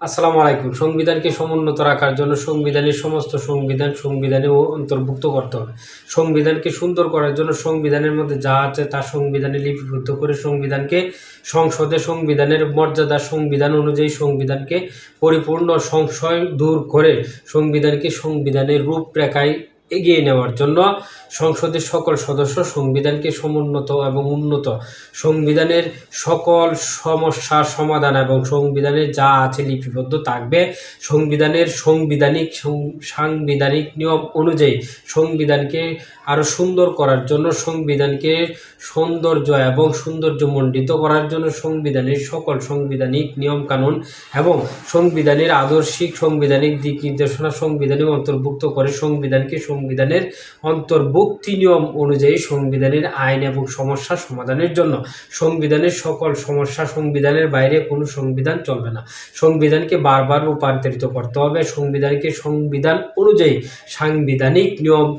আসসালামু আলাইকুম। সংবিধানকে সমুন্নত রাখার জন্য সংবিধানের সমস্ত সংবিধানে অন্তর্ভুক্ত করতে হবে। সংবিধানকে সুন্দর করার জন্য সংবিধানের মধ্যে যা আছে তা সংবিধানে লিপিবদ্ধ করে সংবিধানকে সংসদে সংবিধানের মর্যাদা সংবিধান অনুযায়ী সংবিধানকে পরিপূর্ণ সংশয় দূর করে সংবিধানের রূপরেখায় এগিয়ে নেওয়ার জন্য সংসদের সকল সদস্য সংবিধানকে সমুন্নত এবং উন্নত সংবিধানের সকল সমস্যার সমাধান এবং সংবিধানে যা আছে লিপিবদ্ধ থাকবে সংবিধানের সাংবিধানিক নিয়ম অনুযায়ী সংবিধানকে আরও সুন্দর করার জন্য সংবিধানকে সৌন্দর্য এবং সৌন্দর্যমণ্ডিত করার জন্য সংবিধানের সকল সাংবিধানিক নিয়মকানুন এবং সংবিধানের আদর্শিক সাংবিধানিক দিক নির্দেশনা সংবিধানে অন্তর্ভুক্ত করে সংবিধানের অন্তর্ভুক্তি নিয়ম অনুযায়ী সংবিধানের আইন এবং সমস্যা সমাধানের জন্য সংবিধানের সকল সমস্যা সংবিধানের বাইরে কোনো সংবিধান চলবে না। সংবিধানকে বারবার রূপান্তরিত করতে হবে। সংবিধান অনুযায়ী সাংবিধানিক নিয়ম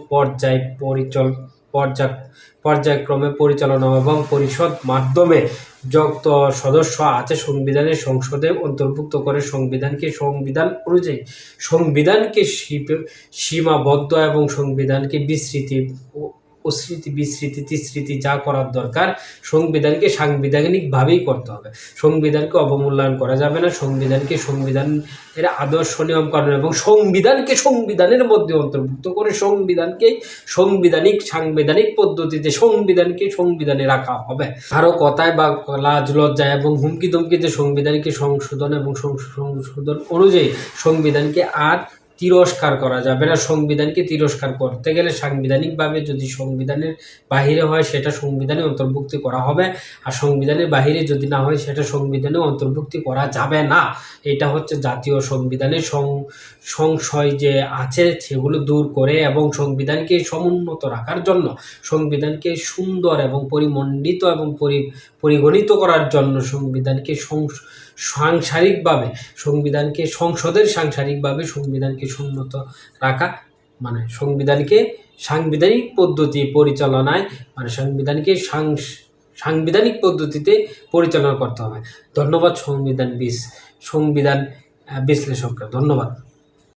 পর্যায়ক্রমে পরিচালনা এবং পরিষদ মাধ্যমে যত সদস্য আছে সংবিধানের সংসদে অন্তর্ভুক্ত করে সংবিধান অনুযায়ী সংবিধানকে সীমাবদ্ধ এবং সংবিধানকে বিস্মৃতি যা করার দরকার সংবিধানকে সাংবিধানিকভাবেই করতে হবে। সংবিধানকে অবমূল্যায়ন করা যাবে না। সংবিধানের আদর্শ নিয়মকানুন এবং সংবিধানের মধ্যে অন্তর্ভুক্ত করে সাংবিধানিক পদ্ধতিতে সংবিধানে রাখা হবে। আরও কথায় বা লাজ লজ্জা এবং হুমকি ধমকিতে সংবিধানকে সংশোধন অনুযায়ী সংবিধানকে আর তিরস্কার করা যাবে না। সংবিধানকে তিরস্কার করতে গেলে সাংবিধানিকভাবে যদি সংবিধানের বাহিরে হয় সেটা সংবিধানে অন্তর্ভুক্তি করা হবে, আর সংবিধানের বাহিরে যদি না হয় সেটা সংবিধানে অন্তর্ভুক্তি করা যাবে না। এটা হচ্ছে জাতীয় সংবিধানের সংশয় যে আছে সেগুলো দূর করে এবং সংবিধানকে সমুন্নত রাখার জন্য সংবিধানকে সুন্দর এবং পরিমণ্ডিত এবং পরিগণিত করার জন্য সংবিধানকে সংবিধানকে সমুন্নত রাখা মানে সংবিধানকে সাংবিধানিক পদ্ধতি পরিচালনায় সংবিধানকে সাংবিধানিক পদ্ধতিতে পরিচালনা করতে হবে। ধন্যবাদ সংবিধান বিশ্লেষকরা, ধন্যবাদ।